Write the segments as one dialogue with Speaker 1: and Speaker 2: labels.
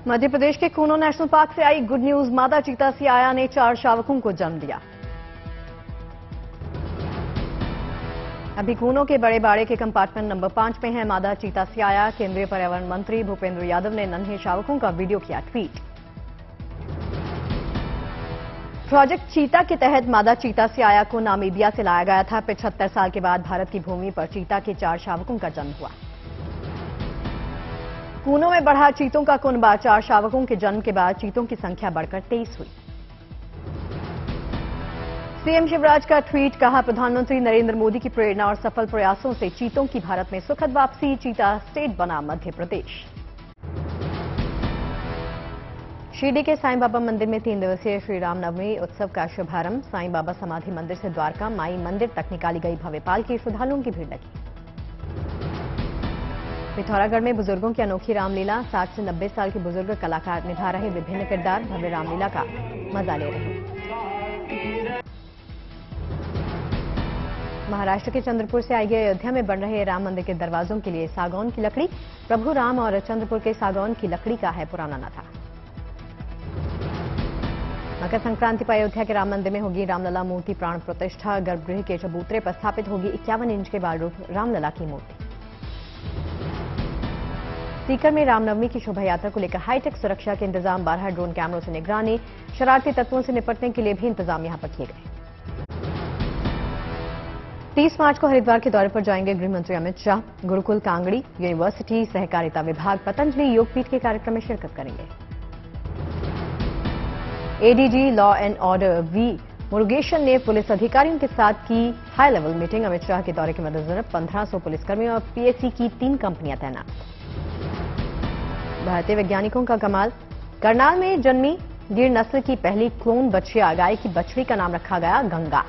Speaker 1: मध्य प्रदेश के Kuno national park से आई good news. मादा चीता सियाया ने 4 शावकों को जन्म दिया। अभी कूनो के बड़े बाड़े के कंपार्टमेंट नंबर 5 में है मादा चीता सियाया। केंद्रीय पर्यावरण मंत्री भूपेंद्र यादव ने नन्हे शावकों का वीडियो किया ट्वीट। प्रोजेक्ट चीता के तहत मादा चीता सियाया को नामीबिया से लाया गया था। 75 साल के बाद भारत की भूमि पर चीता के 4 शावकों का जन्म हुआ। कूनो में बढ़ा चीतों का कुनबा। 4 शावकों के जन्म के बाद चीतों की संख्या बढ़कर 23 हुई। सीएम शिवराज का ट्वीट, कहा प्रधानमंत्री नरेंद्र मोदी की प्रेरणा और सफल प्रयासों से चीतों की भारत में सुखद वापसी। चीता स्टेट बना मध्य प्रदेश। शिरडी के साईं बाबा मंदिर में 3 दिवसीय श्री रामनवमी उत्सव का शुभारंभ। साईं बाबा समाधि मंदिर से द्वारका माई मंदिर तक निकाली गई भव्य पालकी। श्रद्धालुओं की भीड़ लगी। पिथौरागढ़ में बुजुर्गों की अनोखी रामलीला। 60 से 90 साल के बुजुर्ग कलाकार निभा रहे विभिन्न किरदार। भव्य रामलीला का मजा ले रहे हैं। महाराष्ट्र के चंद्रपुर से आई अयोध्या में बन रहे राम मंदिर के दरवाजों के लिए सागौन की लकड़ी। प्रभु राम और चंद्रपुर के सागौन की लकड़ी का है पुराना नाता। मकर संक्रांति पर अयोध्या के राम मंदिर में होगी रामलला मूर्ति प्राण प्रतिष्ठा। गर्भगृह के चबूतरे पर स्थापित होगी 51 इंच के बाल रूप रामलला की मूर्ति। सीकर में रामनवमी की शोभा यात्रा को लेकर हाईटेक सुरक्षा के इंतजाम। 12 ड्रोन कैमरों से निगरानी। शरारती तत्वों से निपटने के लिए भी इंतजाम यहां पर किए गए। 30 मार्च को हरिद्वार के दौरे पर जाएंगे गृह मंत्री अमित शाह। गुरुकुल कांगड़ी यूनिवर्सिटी सहकारिता विभाग पतंजलि योगपीठ के कार्यक्रम में शिरकत करेंगे। ADG law and order V Murugesan ने पुलिस अधिकारियों के साथ की high level meeting. Amit Shah के दौरे के मद्देनजर 1500 पुलिसकर्मियों और पीएससी की 3 कंपनियां तैनात। भारतीय वैज्ञानिकों का कमाल। करनाल में जन्मी गिर नस्ल की पहली क्लोन बछिया गाय की बछड़ी का नाम रखा गया गंगा।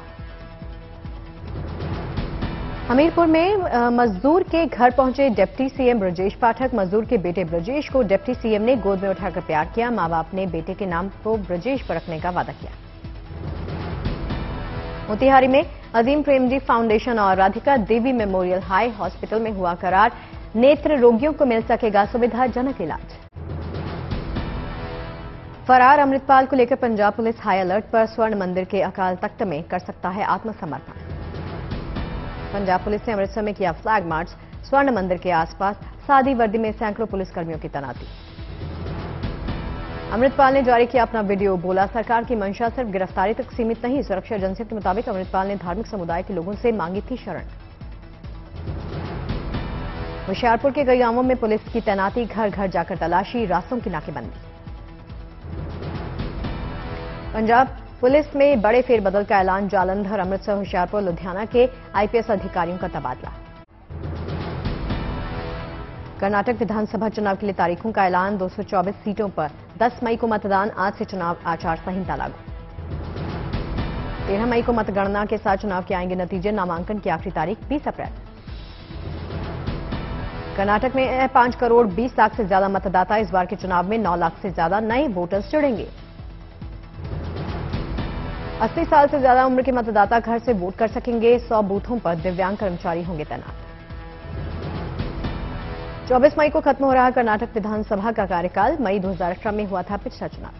Speaker 1: हमीरपुर में मजदूर के घर पहुंचे डिप्टी सीएम ब्रजेश पाठक। मजदूर के बेटे ब्रजेश को डिप्टी सीएम ने गोद में उठाकर प्यार किया। मां बाप ने बेटे के नाम को ब्रजेश पर रखने का वादा किया। मोतिहारी में अजीम प्रेमजी फाउंडेशन और Radhika Devi memorial high hospital में हुआ करार। नेत्र रोगियों को मिल सकेगा सुविधाजनक इलाज। फरार अमृतपाल को लेकर पंजाब पुलिस हाई अलर्ट पर। स्वर्ण मंदिर के अकाल तख्त में कर सकता है आत्मसमर्पण। पंजाब पुलिस ने अमृतसर में किया फ्लैग मार्च। स्वर्ण मंदिर के आसपास सादी वर्दी में सैकड़ों पुलिसकर्मियों की तैनाती। अमृतपाल ने जारी किया अपना वीडियो। बोला, सरकार की मंशा सिर्फ गिरफ्तारी तक सीमित नहीं। सुरक्षा एजेंसी के मुताबिक अमृतपाल ने धार्मिक समुदाय के लोगों से मांगी थी शरण। होशियारपुर के कई गांवों में पुलिस की तैनाती। घर घर जाकर तलाशी, रास्तों की नाकेबंदी। पंजाब पुलिस में बड़े फेरबदल का ऐलान। जालंधर, अमृतसर, होशियारपुर, लुधियाना के आईपीएस अधिकारियों का तबादला। कर्नाटक विधानसभा चुनाव के लिए तारीखों का ऐलान। 224 सीटों पर 10 मई को मतदान। आज से चुनाव आचार संहिता लागू। 13 मई को मतगणना के साथ चुनाव के आएंगे नतीजे। नामांकन की आखिरी तारीख 20 अप्रैल। कर्नाटक में 5 करोड़ 20 लाख से ज्यादा मतदाता। इस बार के चुनाव में 9 लाख से ज्यादा नए वोटर्स जुड़ेंगे। 80 साल से ज्यादा उम्र के मतदाता घर से वोट कर सकेंगे। 100 बूथों पर दिव्यांग कर्मचारी होंगे तैनात। 24 मई को खत्म हो रहा कर्नाटक विधानसभा का कार्यकाल। मई 2018 में हुआ था पिछला चुनाव।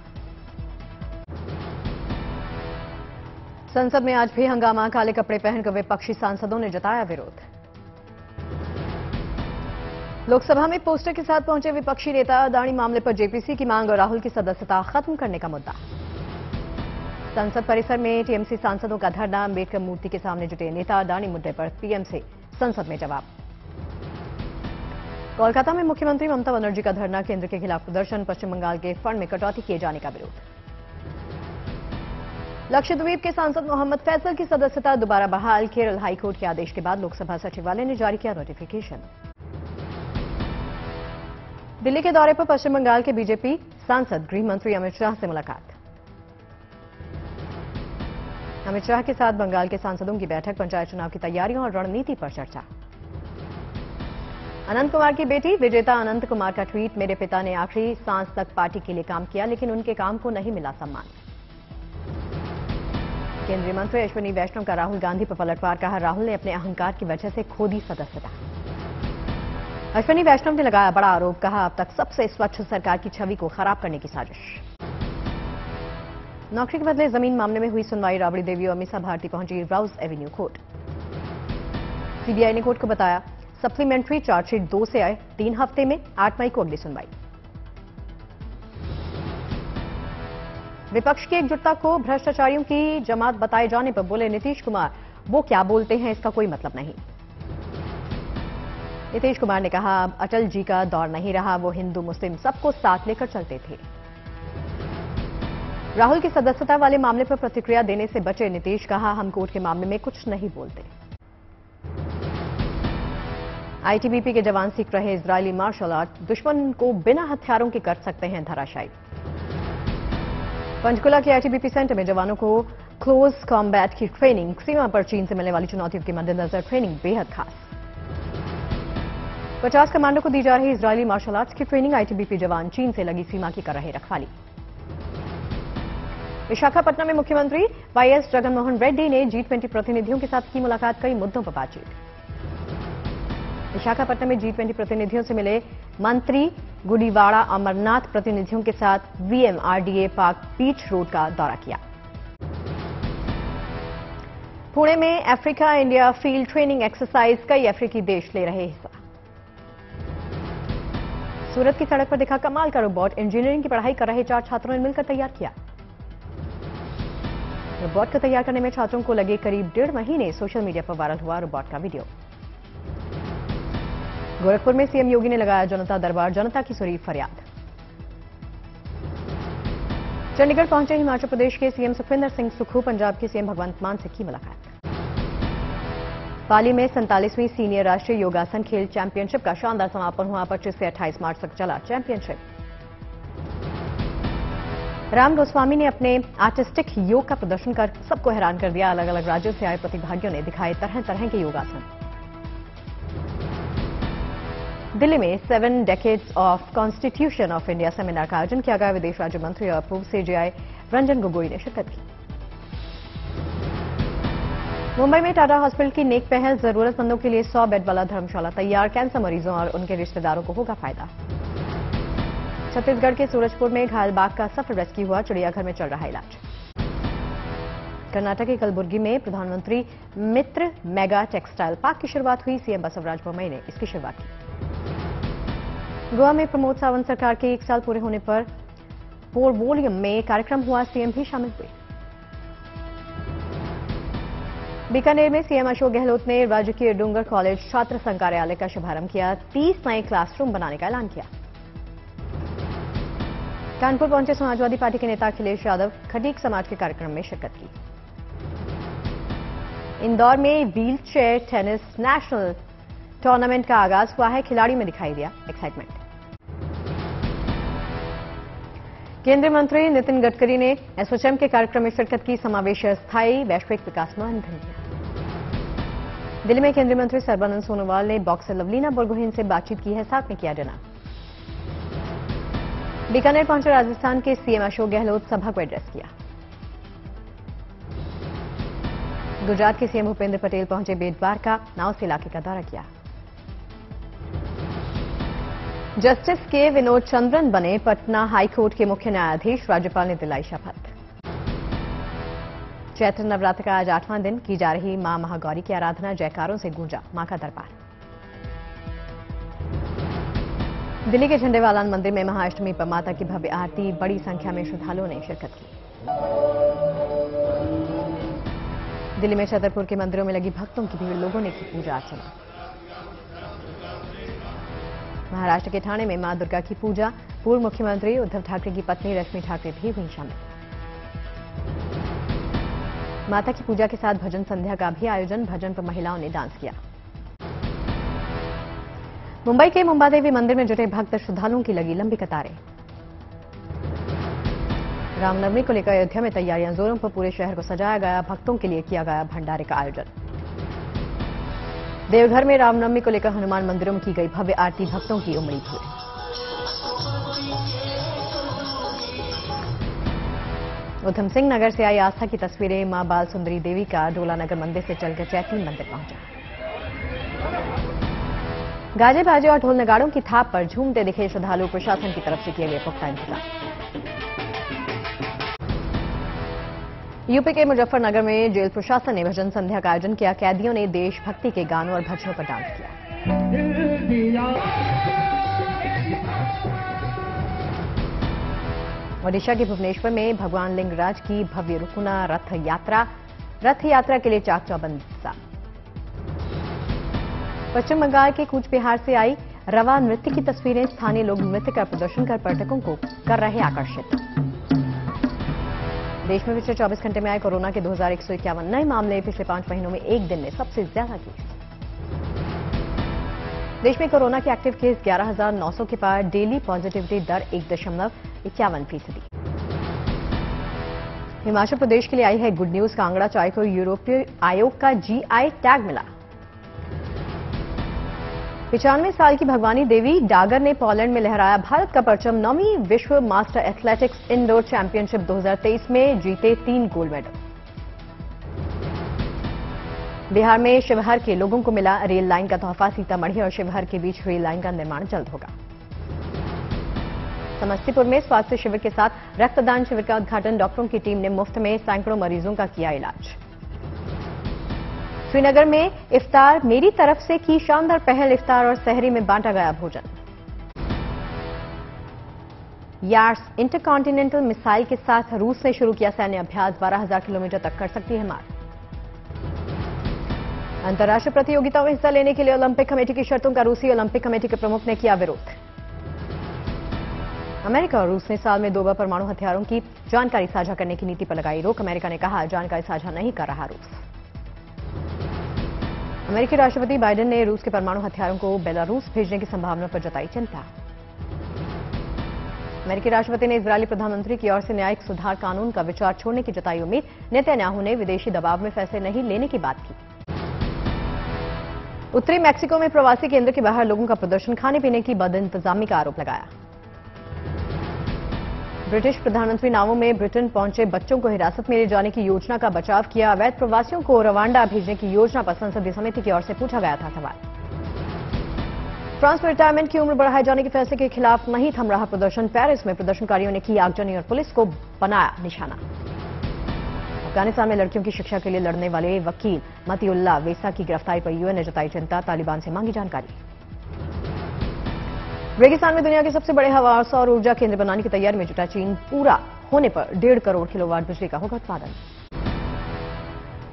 Speaker 1: संसद में आज भी हंगामा। काले कपड़े पहनकर विपक्षी सांसदों ने जताया विरोध। लोकसभा में पोस्टर के साथ पहुंचे विपक्षी नेता। अदानी मामले पर जेपीसी की मांग और राहुल की सदस्यता खत्म करने का मुद्दा। संसद परिसर में टीएमसी सांसदों का धरना। अंबेडकर मूर्ति के सामने जुटे नेता। अदानी मुद्दे पर पीएम से संसद में जवाब। कोलकाता में मुख्यमंत्री ममता बनर्जी का धरना। केंद्र के खिलाफ प्रदर्शन। पश्चिम बंगाल के फंड में कटौती किए जाने का विरोध। लक्षद्वीप के सांसद मोहम्मद फैसल की सदस्यता दोबारा बहाल। केरल हाईकोर्ट के आदेश के बाद लोकसभा सचिवालय ने जारी किया नोटिफिकेशन। दिल्ली के दौरे पर पश्चिम बंगाल के बीजेपी सांसद गृह मंत्री अमित शाह से मुलाकात। अमित शाह के साथ बंगाल के सांसदों की बैठक। पंचायत चुनाव की तैयारियों और रणनीति पर चर्चा। अनंत कुमार की बेटी विजेता अनंत कुमार का ट्वीट, मेरे पिता ने आखिरी सांस तक पार्टी के लिए काम किया लेकिन उनके काम को नहीं मिला सम्मान। केंद्रीय मंत्री अश्विनी वैष्णव का राहुल गांधी पर पलटवार। कहा, राहुल ने अपने अहंकार की वजह से खो दी सदस्यता। अश्विनी वैष्णव ने लगाया बड़ा आरोप, कहा अब तक सबसे स्वच्छ सरकार की छवि को खराब करने की साजिश। नौकरी के बदले जमीन मामले में हुई सुनवाई, राबड़ी देवी और मीसा भारती पहुंची राउज एवेन्यू कोर्ट। सीबीआई ने कोर्ट को बताया सप्लीमेंट्री चार्जशीट 2 से आए 3 हफ्ते में 8 मई को अगली सुनवाई। विपक्ष की एकजुटता को भ्रष्टाचारियों की जमात बताए जाने पर बोले नीतीश कुमार, वो क्या बोलते हैं इसका कोई मतलब नहीं। नीतीश कुमार ने कहा अब अटल जी का दौर नहीं रहा, वो हिंदू मुस्लिम सबको साथ लेकर चलते थे। राहुल की सदस्यता वाले मामले पर प्रतिक्रिया देने से बचे नीतीश, कहा हम कोर्ट के मामले में कुछ नहीं बोलते। आईटीबीपी के जवान सीख रहे इजरायली मार्शल आर्ट, दुश्मन को बिना हथियारों के कर सकते हैं धराशायी। पंचकुला के आईटीबीपी सेंटर में जवानों को क्लोज कॉम्बैट की ट्रेनिंग, सीमा पर चीन से मिलने वाली चुनौतियों के मद्देनजर ट्रेनिंग बेहद खास। 50 कमांडो को दी जा रही इजरायली मार्शल आर्ट्स की ट्रेनिंग, आईटीबीपी जवान चीन से लगी सीमा की कर रहे रखवाली। विशाखापट्टनम में मुख्यमंत्री वाईएस जगनमोहन रेड्डी ने G20 प्रतिनिधियों के साथ की मुलाकात, कई मुद्दों पर बातचीत। विशाखापट्टनम में G20 प्रतिनिधियों से मिले मंत्री, गुडीवाड़ा अमरनाथ प्रतिनिधियों के साथ VMRDA पार्क बीच रोड का दौरा किया। पुणे में Africa India field training exercise, कई अफ्रीकी देश ले रहे हिस्सा। सूरत की सड़क पर दिखा कमाल का रोबोट, इंजीनियरिंग की पढ़ाई कर रहे 4 छात्रों ने मिलकर तैयार किया। रोबोट को तैयार करने में छात्रों को लगे करीब 1.5 महीने, सोशल मीडिया पर वायरल हुआ रोबोट का वीडियो। गोरखपुर में सीएम योगी ने लगाया जनता दरबार, जनता की सुनी फरियाद। चंडीगढ़ पहुंचे हिमाचल प्रदेश के सीएम सुखविंदर सिंह सुक्खू, पंजाब के सीएम भगवंत मान से की मुलाकात। पाली में 47वीं सीनियर राष्ट्रीय योगासन खेल चैंपियनशिप का शानदार समापन हुआ, 25 से 28 मार्च तक चला चैंपियनशिप। राम गोस्वामी ने अपने आर्टिस्टिक योग का प्रदर्शन कर सबको हैरान कर दिया, अलग अलग राज्यों से आए प्रतिभागियों ने दिखाए तरह तरह के योगासन। दिल्ली में 7 decades of constitution of India seminar का आयोजन किया गया, विदेश राज्य मंत्री और पूर्व सीजेआई रंजन गोगोई ने शिरकत की। मुंबई में टाटा हॉस्पिटल की नेक पहल, जरूरतमंदों के लिए 100 बेड वाला धर्मशाला तैयार, कैंसर मरीजों और उनके रिश्तेदारों को होगा फायदा। छत्तीसगढ़ के सूरजपुर में घायल बाघ का सफल रेस्क्यू हुआ, चिड़ियाघर में चल रहा इलाज। कर्नाटक के कलबुर्गी में प्रधानमंत्री मित्र मेगा टेक्सटाइल पार्क की शुरुआत हुई, सीएम बसवराज बोम्मई ने इसकी शुरुआत की। गोवा में प्रमोद सावंत सरकार के 1 साल पूरे होने पर पोरवोलियम में कार्यक्रम हुआ, सीएम भी शामिल हुए। बीकानेर में सीएम अशोक गहलोत ने राजकीय डूंगर कॉलेज छात्र संघ कार्यालय का शुभारंभ किया, 30 नए क्लासरूम बनाने का ऐलान किया। कानपुर पहुंचे समाजवादी पार्टी के नेता अखिलेश यादव, खटीक समाज के कार्यक्रम में शिरकत की। इंदौर में wheel chair tennis national tournament का आगाज हुआ है, खिलाड़ियों में दिखाई दिया एक्साइटमेंट। केंद्रीय मंत्री नितिन गडकरी ने एसोचैम के कार्यक्रम में शिरकत की, समावेश स्थायी वैश्विक विकास में ईंधन किया। दिल्ली में केंद्रीय मंत्री सर्बानंद सोनोवाल ने बॉक्सर लवलीना बोरगोहेन से बातचीत की है, साथ में किया डिनर। बीकानेर पहुंचे राजस्थान के सीएम अशोक गहलोत, सभा को एड्रेस किया। गुजरात के सीएम भूपेंद्र पटेल पहुंचे बेटद्वारका, नाव से इलाके का दौरा किया। जस्टिस के विनोद चंद्रन बने पटना हाईकोर्ट के मुख्य न्यायाधीश, राज्यपाल ने दिलाई शपथ। चैत्र नवरात्र का आज 8वां दिन, की जा रही मां महागौरी की आराधना, जयकारों से गूंजा मां का दरबार। दिल्ली के झंडेवालान मंदिर में महाअष्टमी पर माता की भव्य आरती, बड़ी संख्या में श्रद्धालुओं ने शिरकत की। दिल्ली में छतरपुर के मंदिरों में लगी भक्तों की भीड़, लोगों ने की पूजा अर्चना। महाराष्ट्र के ठाणे में मां दुर्गा की पूजा, पूर्व मुख्यमंत्री उद्धव ठाकरे की पत्नी रश्मि ठाकरे भी हुई शामिल। माता की पूजा के साथ भजन संध्या का भी आयोजन, भजन पर महिलाओं ने डांस किया। मुंबई के मुंबादेवी मंदिर में जुटे भक्त श्रद्धालुओं की लगी लंबी कतारें। रामनवमी को लेकर अयोध्या में तैयारियां जोरों पर, पूरे शहर को सजाया गया, भक्तों के लिए किया गया भंडारे का आयोजन। देवघर में रामनवमी को लेकर हनुमान मंदिरों में की गई भव्य आरती, भक्तों की उमड़ी भीड़। उधम सिंह नगर से आई आस्था की तस्वीरें, मां बाल सुंदरी देवी का डोला नगर मंदिर से चलकर चैती मंदिर पहुंचा। गाजे बाजे और ढोल नगाड़ों की थाप पर झूमते दिखे श्रद्धालु। प्रशासन की तरफ से किए गए पुख्ता इंतजाम। यूपी के मुजफ्फरनगर में जेल प्रशासन ने भजन संध्या का आयोजन किया। कैदियों ने देशभक्ति के गानों और भजनों पर डांस किया। ओडिशा के भुवनेश्वर में भगवान लिंगराज की भव्य रुकुना रथ यात्रा के लिए चाक चौबंद। पश्चिम बंगाल के कूच बिहार से आई रवा नृत्य की तस्वीरें। स्थानीय लोग नृत्य का प्रदर्शन कर पर्यटकों को कर रहे आकर्षित। देश में पिछले 24 घंटे में आए कोरोना के 2151 नए मामले। पिछले 5 महीनों में एक दिन में सबसे ज्यादा केस। देश में कोरोना के एक्टिव केस 11,900 के पार। डेली पॉजिटिविटी दर 1.51%। हिमाचल प्रदेश के लिए आई है गुड न्यूज। कांगड़ा चाय को यूरोपीय आयोग का जीआई टैग मिला। 95 साल की भगवानी देवी डागर ने पोलैंड में लहराया भारत का परचम। 9वीं विश्व मास्टर एथलेटिक्स इंडोर चैंपियनशिप 2023 में जीते 3 गोल्ड मेडल। बिहार में शिवहर के लोगों को मिला रेल लाइन का तोहफा। सीतामढ़ी और शिवहर के बीच रेल लाइन का निर्माण जल्द होगा। समस्तीपुर में स्वास्थ्य शिविर के साथ रक्तदान शिविर का उद्घाटन। डॉक्टरों की टीम ने मुफ्त में सैकड़ों मरीजों का किया इलाज। श्रीनगर में इफ्तार मेरी तरफ से की शानदार पहल। इफ्तार और सहरी में बांटा गया भोजन। यार्स इंटरकॉन्टिनेंटल मिसाइल के साथ रूस ने शुरू किया सैन्य अभ्यास। 12,000 किलोमीटर तक कर सकती है मार। अंतर्राष्ट्रीय प्रतियोगिताओं में हिस्सा लेने के लिए ओलंपिक कमेटी की शर्तों का रूसी ओलंपिक कमेटी के प्रमुख ने किया विरोध। अमेरिका और रूस ने साल में 2 बार परमाणु हथियारों की जानकारी साझा करने की नीति पर लगाई रोक। अमेरिका ने कहा जानकारी साझा नहीं कर रहा रूस। अमेरिकी राष्ट्रपति बाइडेन ने रूस के परमाणु हथियारों को बेलारूस भेजने की संभावना पर जताई चिंता। अमेरिकी राष्ट्रपति ने इजरायली प्रधानमंत्री की ओर से न्यायिक सुधार कानून का विचार छोड़ने की जताई उम्मीद। नेतन्याहू ने विदेशी दबाव में फैसले नहीं लेने की बात की। उत्तरी मैक्सिको में प्रवासी केंद्र के बाहर लोगों का प्रदर्शन। खाने पीने की बदइंतजामी का आरोप लगाया। ब्रिटिश प्रधानमंत्री नावों में ब्रिटेन पहुंचे बच्चों को हिरासत में ले जाने की योजना का बचाव किया। अवैध प्रवासियों को रवांडा भेजने की योजना पर संसदीय समिति की ओर से पूछा गया था सवाल। फ्रांस में रिटायरमेंट की उम्र बढ़ाए जाने के फैसले के खिलाफ नहीं थम रहा प्रदर्शन। पेरिस में प्रदर्शनकारियों ने की आगजनी और पुलिस को बनाया निशाना। अफगानिस्तान में लड़कियों की शिक्षा के लिए लड़ने वाले वकील मतीउल्लाह वेसा की गिरफ्तारी पर यूएन ने जताई चिंता। तालिबान से मांगी जानकारी। रेगिस्तान में दुनिया के सबसे बड़े हवा और सौर ऊर्जा केंद्र बनाने की तैयारी में जुटा चीन। पूरा होने पर 1.5 करोड़ किलोवाट बिजली का होगा उत्पादन।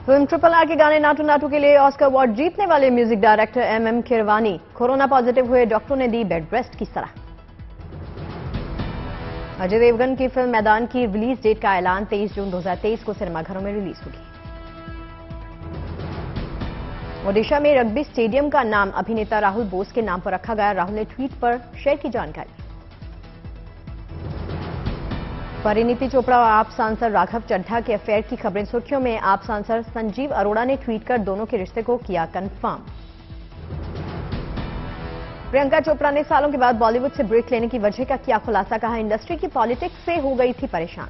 Speaker 1: फिल्म RRR के गाने नाटू नाटू के लिए ऑस्कर अवार्ड जीतने वाले music director MM Keeravani corona positive हुए। डॉक्टरों ने दी बेड रेस्ट की सलाह। अजय देवगन की फिल्म मैदान की रिलीज डेट का ऐलान। 23 जून 2023 को सिनेमाघरों में रिलीज होगी। ओडिशा में रग्बी स्टेडियम का नाम अभिनेता राहुल बोस के नाम पर रखा गया। राहुल ने ट्वीट पर शेयर की जानकारी। परिणीति चोपड़ा और आप सांसद राघव चड्ढा के अफेयर की खबरें सुर्खियों में। आप सांसद संजीव अरोड़ा ने ट्वीट कर दोनों के रिश्ते को किया कंफर्म। प्रियंका चोपड़ा ने सालों के बाद बॉलीवुड से ब्रेक लेने की वजह का किया खुलासा। कहा इंडस्ट्री की पॉलिटिक्स से हो गई थी परेशान।